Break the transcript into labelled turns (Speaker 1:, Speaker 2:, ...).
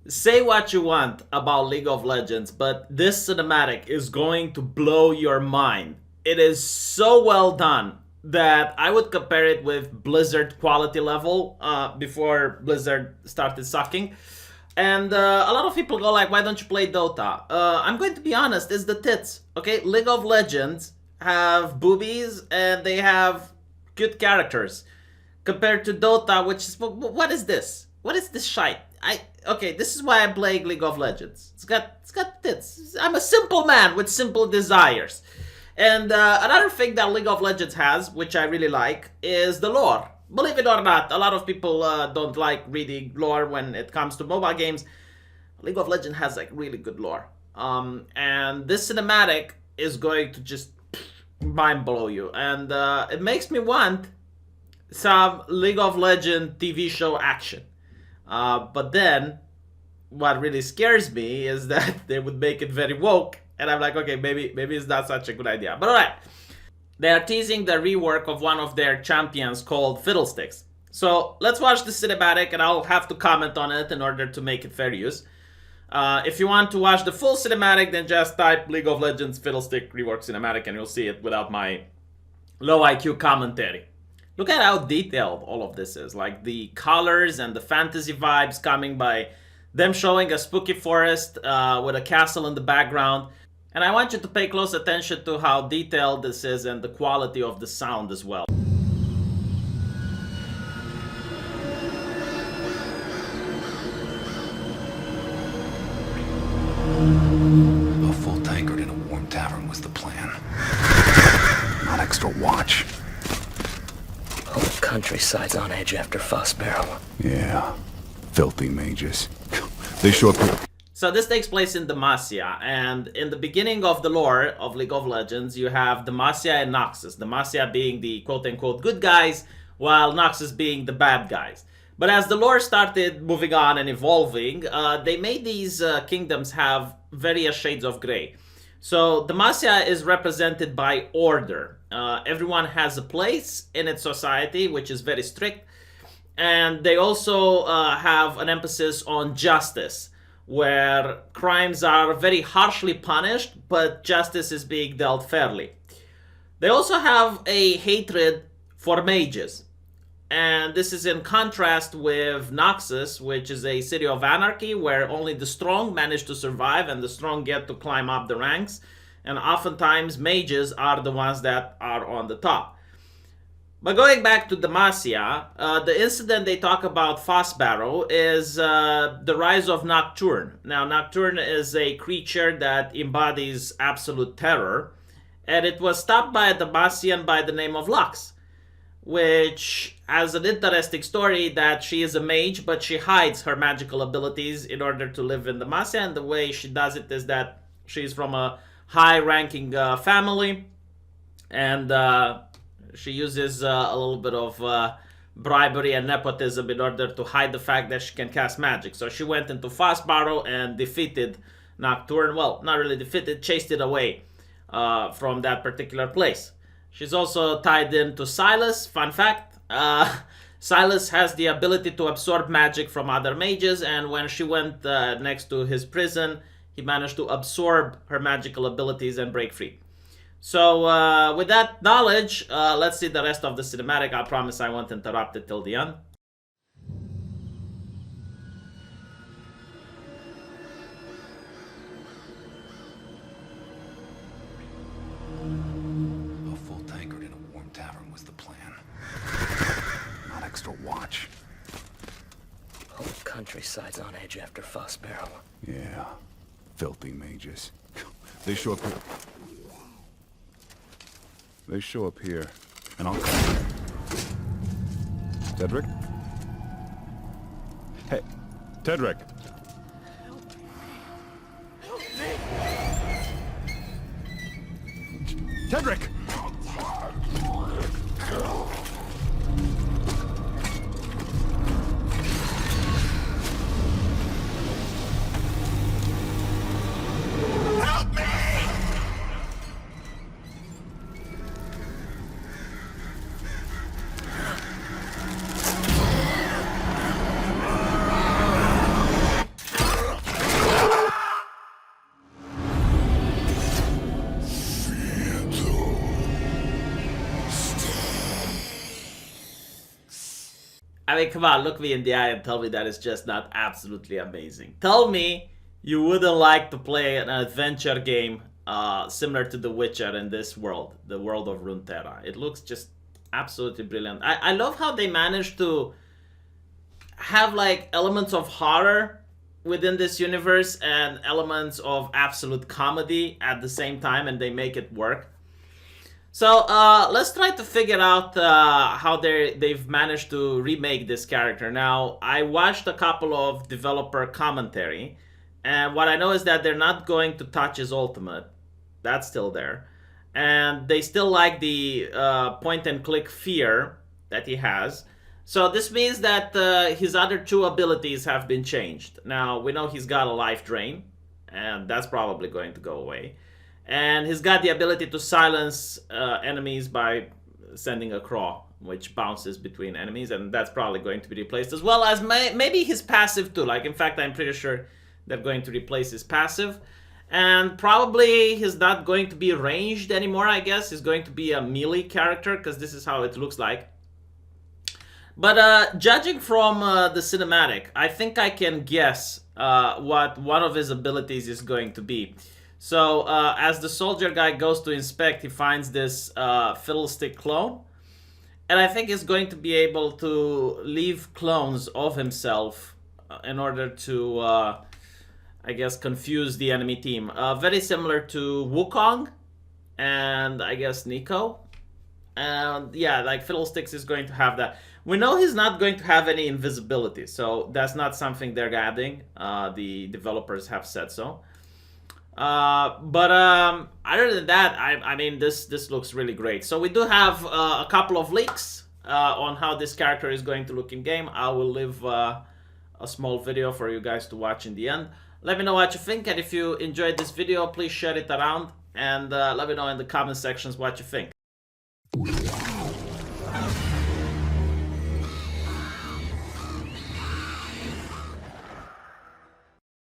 Speaker 1: Say what you want about League of Legends, but this cinematic is going to blow your mind. It is so well done that I would compare it with Blizzard quality level before Blizzard started sucking. And a lot of people go like, why don't you play Dota? I'm going to be honest, it's the tits. Okay, League of Legends have boobies and they have cute characters compared to Dota, which is what is this? What is this shite? Okay, this is why I'm playing League of Legends. It's got tits. I'm a simple man with simple desires. And another thing that League of Legends has, which I really like, is the lore. Believe it or not, a lot of people don't like reading lore when it comes to mobile games. League of Legends has like really good lore. And this cinematic is going to just mind blow you. And it makes me want some League of Legends TV show action. But then, what really scares me is that they would make it very woke, and I'm like, okay, maybe it's not such a good idea. But alright, they are teasing the rework of one of their champions called Fiddlesticks. So let's watch the cinematic, and I'll have to comment on it in order to make it fair use. If you want to watch the full cinematic, then just type League of Legends Fiddlestick rework cinematic, and you'll see it without my low IQ commentary. Look at how detailed all of this is. Like the colors and the fantasy vibes coming by them showing a spooky forest with a castle in the background. And I want you to pay close attention to how detailed this is and the quality of the sound as well.
Speaker 2: A full tankard in a warm tavern was the plan. Not extra watch.
Speaker 3: Whole countryside's on edge after Fossbarrow.
Speaker 2: Yeah. Filthy mages. They show up.
Speaker 1: So this takes place in Demacia, and in the beginning of the lore of League of Legends, you have Demacia and Noxus. Demacia being the quote-unquote good guys, while Noxus being the bad guys. But as the lore started moving on and evolving, they made these kingdoms have various shades of gray. So Demacia is represented by order. Everyone has a place in its society, which is very strict. And they also have an emphasis on justice, where crimes are very harshly punished, but justice is being dealt fairly. They also have a hatred for mages. And this is in contrast with Noxus, which is a city of anarchy where only the strong manage to survive and the strong get to climb up the ranks. And oftentimes mages are the ones that are on the top. But going back to Demacia, the incident they talk about Fossbarrow is the rise of Nocturne. Now, Nocturne is a creature that embodies absolute terror, and it was stopped by a Demacian by the name of Lux, which has an interesting story that she is a mage, but she hides her magical abilities in order to live in Demacia, and the way she does it is that she's from a high-ranking family, and she uses a little bit of bribery and nepotism in order to hide the fact that she can cast magic. So she went into Fossbarrow and defeated Nocturne. Well, not really defeated, chased it away from that particular place. She's also tied into Silas. Fun fact, Silas has the ability to absorb magic from other mages, and when she went next to his prison, he managed to absorb her magical abilities and break free. So with that knowledge, let's see the rest of the cinematic. I promise I won't interrupt it till the end.
Speaker 2: A full tankard in a warm tavern was the plan. Not extra watch.
Speaker 3: Whole countryside's on edge after Fossbarrow.
Speaker 2: Yeah. Filthy mages. They show up here. They show up here, and I'll come. Tedrick? Hey, Tedrick! Tedrick!
Speaker 1: I mean, come on, look me in the eye and tell me that it's just not absolutely amazing. Tell me you wouldn't like to play an adventure game similar to The Witcher in this world, the world of Runeterra. It looks just absolutely brilliant. I love how they managed to have like elements of horror within this universe and elements of absolute comedy at the same time, and they make it work. So let's try to figure out how they've managed to remake this character. Now, I watched a couple of developer commentary, and what I know is that they're not going to touch his ultimate. That's still there. And they still like the point and click fear that he has. So this means that his other two abilities have been changed. Now, we know he's got a life drain, and that's probably going to go away. And he's got the ability to silence enemies by sending a claw, which bounces between enemies, and that's probably going to be replaced, as well as maybe his passive too. Like, in fact, I'm pretty sure they're going to replace his passive. And probably he's not going to be ranged anymore, I guess. He's going to be a melee character, because this is how it looks like. But judging from the cinematic, I think I can guess what one of his abilities is going to be. So as the soldier guy goes to inspect, he finds this fiddlestick clone. And I think he's going to be able to leave clones of himself in order to, I guess, confuse the enemy team. Very similar to Wukong and I guess Nico. And yeah, like Fiddlesticks is going to have that. We know he's not going to have any invisibility, so that's not something they're adding. The developers have said so. But other than that, I mean, this looks really great. So we do have a couple of leaks on how this character is going to look in game. I will leave a small video for you guys to watch in the end. Let me know what you think, and if you enjoyed this video, please share it around, and let me know in the comment sections what you think.